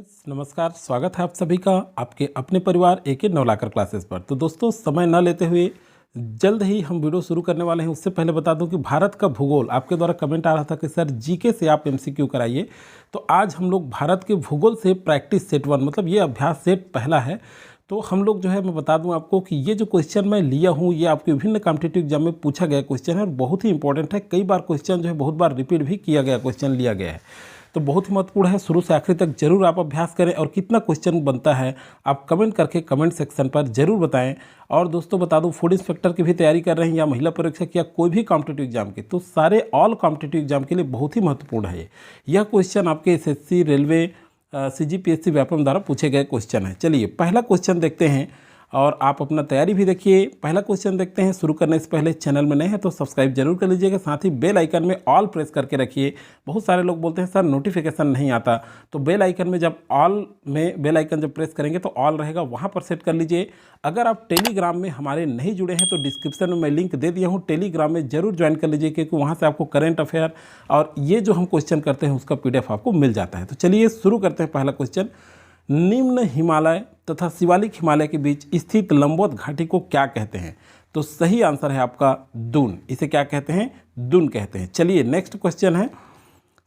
Friends नमस्कार, स्वागत है आप सभी का आपके अपने परिवार एके नवलाकर क्लासेस पर। तो दोस्तों समय न लेते हुए जल्द ही हम वीडियो शुरू करने वाले हैं। उससे पहले बता दूं कि भारत का भूगोल आपके द्वारा कमेंट आ रहा था कि सर जीके से आप एमसीक्यू कराइए। तो आज हम लोग भारत के भूगोल से प्रैक्टिस सेट 1 मतलब ये अभ्यास सेट पहला है। तो हम लोग जो है मैं बता दूं आपको कि ये जो क्वेश्चन मैं लिया हूँ ये आपके विभिन्न कॉम्पिटिटिव एग्जाम में पूछा गया क्वेश्चन है और बहुत ही इंपॉर्टेंट है। कई बार क्वेश्चन जो है बहुत बार रिपीट भी किया गया क्वेश्चन लिया गया है, तो बहुत ही महत्वपूर्ण है। शुरू से आखिर तक जरूर आप अभ्यास करें और कितना क्वेश्चन बनता है आप कमेंट करके कमेंट सेक्शन पर जरूर बताएं। और दोस्तों बता दूं फूड इंस्पेक्टर की भी तैयारी कर रहे हैं या महिला परीक्षक या कोई भी कॉम्पिटिटिव एग्जाम की, तो सारे ऑल कॉम्पिटिटिव एग्जाम के लिए बहुत ही महत्वपूर्ण है। यह क्वेश्चन आपके एसएससी, रेलवे, सीजीपीएससी, व्यापम द्वारा पूछे गए क्वेश्चन है। चलिए पहला क्वेश्चन देखते हैं और आप अपना तैयारी भी देखिए। पहला क्वेश्चन देखते हैं। शुरू करने से पहले चैनल में नए हैं तो सब्सक्राइब जरूर कर लीजिएगा, साथ ही बेल आइकन में ऑल प्रेस करके रखिए। बहुत सारे लोग बोलते हैं सर नोटिफिकेशन नहीं आता, तो बेल आइकन में जब ऑल में बेल आइकन जब प्रेस करेंगे तो ऑल रहेगा, वहाँ पर सेट कर लीजिए। अगर आप टेलीग्राम में हमारे नहीं जुड़े हैं तो डिस्क्रिप्शन में मैं लिंक दे दिया हूँ, टेलीग्राम में जरूर ज्वाइन कर लीजिए क्योंकि वहाँ से आपको करेंट अफेयर और ये जो हम क्वेश्चन करते हैं उसका PDF आपको मिल जाता है। तो चलिए शुरू करते हैं। पहला क्वेश्चन, निम्न हिमालय तथा शिवालिक हिमालय के बीच स्थित लंबवत घाटी को क्या कहते हैं? तो सही आंसर है आपका दून। इसे क्या कहते हैं? दून कहते हैं। चलिए नेक्स्ट क्वेश्चन है,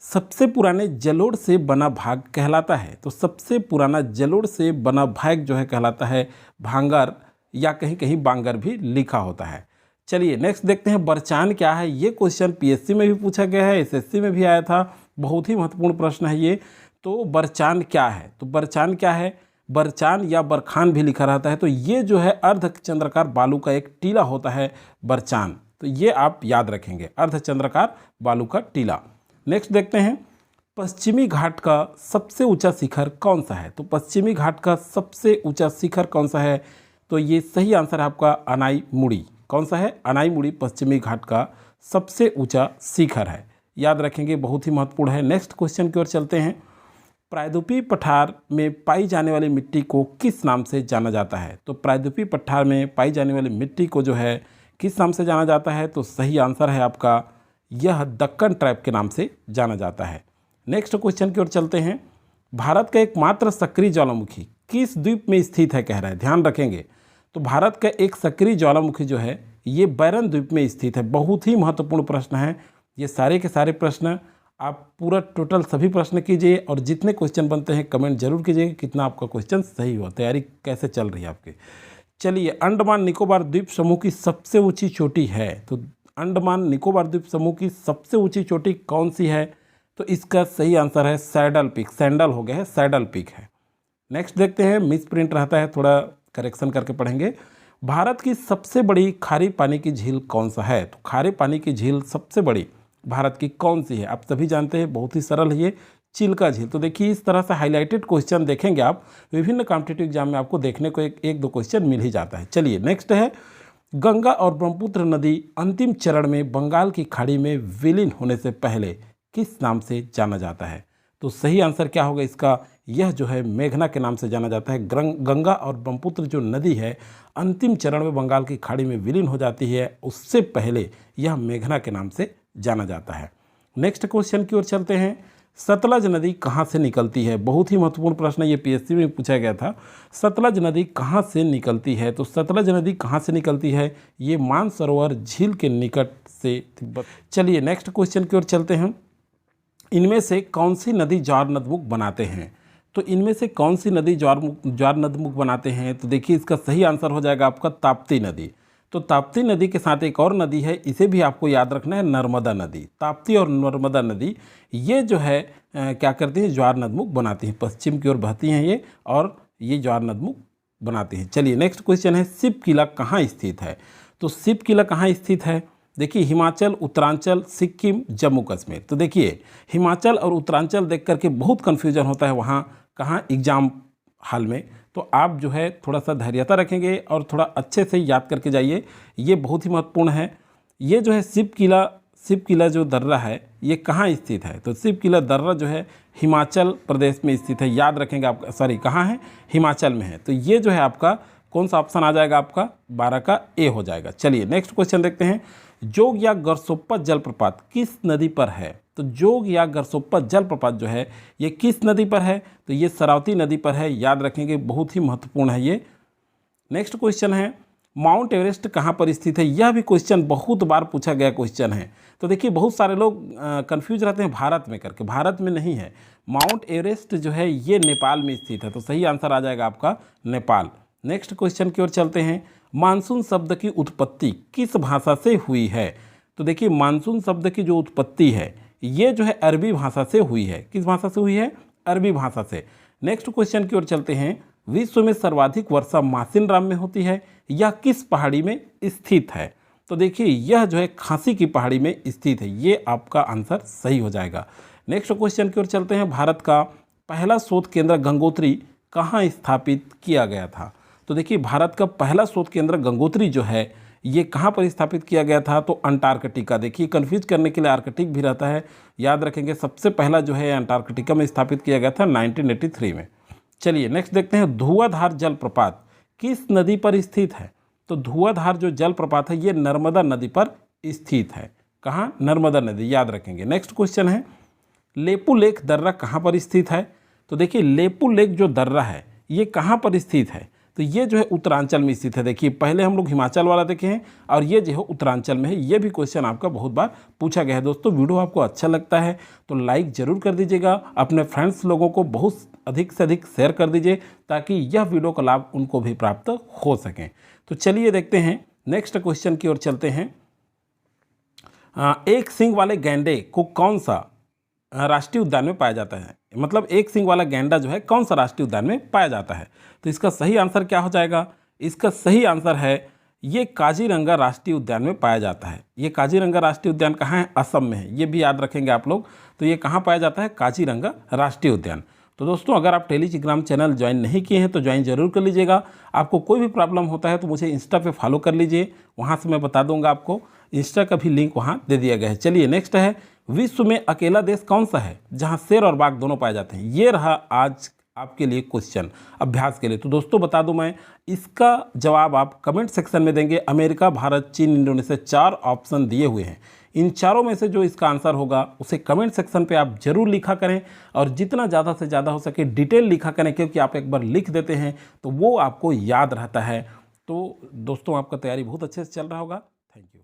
सबसे पुराने जलोढ़ से बना भाग कहलाता है? तो सबसे पुराना जलोढ़ से बना भाग जो है कहलाता है भांगर, या कहीं कहीं बांगर भी लिखा होता है। चलिए नेक्स्ट देखते हैं, बरचान क्या है? ये क्वेश्चन पीएससी में भी पूछा गया है, एसएससी में भी आया था, बहुत ही महत्वपूर्ण प्रश्न है ये। तो बरचान क्या है? तो बरचान क्या है? बरचान या बरखान भी लिखा रहता है। तो ये जो है अर्धचंद्राकार बालू का एक टीला होता है बरचान, तो ये आप याद रखेंगे, अर्धचंद्राकार बालू का टीला। नेक्स्ट देखते हैं, पश्चिमी घाट का सबसे ऊंचा शिखर कौन सा है? तो पश्चिमी घाट का सबसे ऊंचा शिखर कौन सा है? तो ये सही आंसर है आपका अनाई मुड़ी। कौन सा है? अनाई मुड़ी पश्चिमी घाट का सबसे ऊंचा शिखर है, याद रखेंगे, बहुत ही महत्वपूर्ण है। नेक्स्ट क्वेश्चन की ओर चलते हैं, प्रायद्वीपीय पठार में पाई जाने वाली मिट्टी को किस नाम से जाना जाता है? तो प्रायद्वीपीय पठार में पाई जाने वाली मिट्टी को जो है किस नाम से जाना जाता है? तो सही आंसर है आपका यह दक्कन ट्रैप के नाम से जाना जाता है। नेक्स्ट क्वेश्चन की ओर चलते हैं, भारत का एकमात्र सक्रिय ज्वालामुखी किस द्वीप में स्थित है कह रहा है, ध्यान रखेंगे। तो भारत का एक सक्रिय ज्वालामुखी जो है ये बैरन द्वीप में स्थित है। बहुत ही महत्वपूर्ण प्रश्न है ये, सारे के सारे प्रश्न आप पूरा टोटल सभी प्रश्न कीजिए और जितने क्वेश्चन बनते हैं कमेंट जरूर कीजिएगा कितना आपका क्वेश्चन सही हुआ, तैयारी कैसे चल रही है आपकी। चलिए, अंडमान निकोबार द्वीप समूह की सबसे ऊंची चोटी है? तो अंडमान निकोबार द्वीप समूह की सबसे ऊंची चोटी कौन सी है? तो इसका सही आंसर है सैडल पीक। सैंडल हो गया है, सैडल पीक है। नेक्स्ट देखते हैं, मिस प्रिंट रहता है, थोड़ा करेक्शन करके पढ़ेंगे। भारत की सबसे बड़ी खारे पानी की झील कौन सा है? तो खारे पानी की झील सबसे बड़ी भारत की कौन सी है? आप सभी जानते हैं, बहुत ही सरल है ये, चिल्का झील। तो देखिए इस तरह से हाईलाइटेड क्वेश्चन देखेंगे आप विभिन्न कॉम्पिटिटिव एग्जाम में, आपको देखने को एक दो क्वेश्चन मिल ही जाता है। चलिए नेक्स्ट है, गंगा और ब्रह्मपुत्र नदी अंतिम चरण में बंगाल की खाड़ी में विलीन होने से पहले किस नाम से जाना जाता है? तो सही आंसर क्या होगा इसका? यह जो है मेघना के नाम से जाना जाता है। गंगा और ब्रह्मपुत्र जो नदी है अंतिम चरण में बंगाल की खाड़ी में विलीन हो जाती है, उससे पहले यह मेघना के नाम से जाना जाता है। नेक्स्ट क्वेश्चन की ओर चलते हैं, सतलज नदी कहाँ से निकलती है? बहुत ही महत्वपूर्ण प्रश्न, ये पीएससी में पूछा गया था। सतलज नदी कहाँ से निकलती है? तो सतलज नदी कहाँ से निकलती है? ये मानसरोवर झील के निकट से तिब्बत। चलिए नेक्स्ट क्वेश्चन की ओर चलते हैं, इनमें से कौन सी नदी ज्वार नदमुख बनाते हैं? तो इनमें से कौन सी नदी ज्वार नदमुख बनाते हैं? तो देखिए इसका सही आंसर हो जाएगा आपका ताप्ती नदी। तो ताप्ती नदी के साथ एक और नदी है, इसे भी आपको याद रखना है, नर्मदा नदी। ताप्ती और नर्मदा नदी ये जो है क्या करती हैं? ज्वार नदमुख बनाती हैं, पश्चिम की ओर बहती हैं ये, और ये ज्वार नदमुख बनाती हैं। चलिए नेक्स्ट क्वेश्चन है, शिव किला कहाँ स्थित है? तो शिव किला कहाँ स्थित है? देखिए हिमाचल, उत्तरांचल, सिक्किम, जम्मू कश्मीर। तो देखिए हिमाचल और उत्तरांचल देख करके बहुत कन्फ्यूजन होता है वहाँ कहाँ एग्जाम हाल में, तो आप जो है थोड़ा सा धैर्यता रखेंगे और थोड़ा अच्छे से याद करके जाइए, ये बहुत ही महत्वपूर्ण है। ये जो है शिव किला जो दर्रा है ये कहाँ स्थित है? तो शिव किला दर्रा जो है हिमाचल प्रदेश में स्थित है, याद रखेंगे आप। सॉरी कहाँ है? हिमाचल में है। तो ये जो है आपका कौन सा ऑप्शन आ जाएगा? आपका 12 का ए हो जाएगा। चलिए नेक्स्ट क्वेश्चन देखते हैं, जोग या गरसोप्पा जलप्रपात किस नदी पर है? तो जोग या गरसोप्पा जलप्रपात जो है ये किस नदी पर है? तो ये शरावती नदी पर है, याद रखेंगे, बहुत ही महत्वपूर्ण है ये। नेक्स्ट क्वेश्चन है माउंट एवरेस्ट कहाँ पर स्थित है? यह भी क्वेश्चन बहुत बार पूछा गया क्वेश्चन है। तो देखिए बहुत सारे लोग कंफ्यूज रहते हैं भारत में करके, भारत में नहीं है। माउंट एवरेस्ट जो है ये नेपाल में स्थित है, तो सही आंसर आ जाएगा आपका नेपाल। नेक्स्ट क्वेश्चन की ओर चलते हैं, मानसून शब्द की उत्पत्ति किस भाषा से हुई है? तो देखिए मानसून शब्द की जो उत्पत्ति है ये जो है अरबी भाषा से हुई है। किस भाषा से हुई है? अरबी भाषा से। नेक्स्ट क्वेश्चन की ओर चलते हैं, विश्व में सर्वाधिक वर्षा मासिनराम में होती है, यह किस पहाड़ी में स्थित है? तो देखिए यह जो है खांसी की पहाड़ी में स्थित है, ये आपका आंसर सही हो जाएगा। नेक्स्ट क्वेश्चन की ओर चलते हैं, भारत का पहला शोध केंद्र गंगोत्री कहाँ स्थापित किया गया था? तो देखिए भारत का पहला शोध केंद्र गंगोत्री जो है ये कहाँ पर स्थापित किया गया था? तो अंटार्कटिका। देखिए कन्फ्यूज करने के लिए आर्कटिक भी रहता है, याद रखेंगे सबसे पहला जो है अंटार्कटिका में स्थापित किया गया था 1983 में। चलिए नेक्स्ट देखते हैं, धुआंधार जलप्रपात किस नदी पर स्थित है? तो धुआंधार जो जलप्रपात है ये नर्मदा नदी पर स्थित है। कहाँ? नर्मदा नदी, याद रखेंगे। नेक्स्ट क्वेश्चन है, लेपू लेक दर्रा कहाँ पर स्थित है? तो देखिए लेपू लेक जो दर्रा है ये कहाँ पर स्थित है? तो ये जो है उत्तरांचल में स्थित है। देखिए पहले हम लोग हिमाचल वाला देखे हैं और ये जो है उत्तरांचल में है। ये भी क्वेश्चन आपका बहुत बार पूछा गया है। दोस्तों वीडियो आपको अच्छा लगता है तो लाइक ज़रूर कर दीजिएगा, अपने फ्रेंड्स लोगों को बहुत अधिक से अधिक शेयर कर दीजिए ताकि यह वीडियो का लाभ उनको भी प्राप्त हो सकें। तो चलिए देखते हैं नेक्स्ट क्वेश्चन की ओर चलते हैं। एक सींग वाले गैंडे को कौन सा राष्ट्रीय उद्यान में पाया जाता है? मतलब एक सींग वाला गैंडा जो है कौन सा राष्ट्रीय उद्यान में पाया जाता है? तो इसका सही आंसर क्या हो जाएगा? इसका सही आंसर है ये काजीरंगा राष्ट्रीय उद्यान में पाया जाता है। ये काजीरंगा राष्ट्रीय उद्यान कहाँ है? असम में है, ये भी याद रखेंगे आप लोग। तो ये कहाँ पाया जाता है? काजीरंगा राष्ट्रीय उद्यान। तो दोस्तों अगर आप टेलीग्राम चैनल ज्वाइन नहीं किए हैं तो ज्वाइन जरूर कर लीजिएगा। आपको कोई भी प्रॉब्लम होता है तो मुझे इंस्टा पे फॉलो कर लीजिए, वहाँ से मैं बता दूंगा आपको। इंस्टा का भी लिंक वहाँ दे दिया गया है। चलिए नेक्स्ट है, विश्व में अकेला देश कौन सा है जहाँ शेर और बाघ दोनों पाए जाते हैं? ये रहा आज आपके लिए क्वेश्चन अभ्यास के लिए। तो दोस्तों बता दूं मैं, इसका जवाब आप कमेंट सेक्शन में देंगे। अमेरिका, भारत, चीन, इंडोनेशिया, 4 ऑप्शन दिए हुए हैं। इन चारों में से जो इसका आंसर होगा उसे कमेंट सेक्शन पे आप जरूर लिखा करें और जितना ज़्यादा से ज़्यादा हो सके डिटेल लिखा करें, क्योंकि आप एक बार लिख देते हैं तो वो आपको याद रहता है। तो दोस्तों आपका तैयारी बहुत अच्छे से चल रहा होगा। Thank you.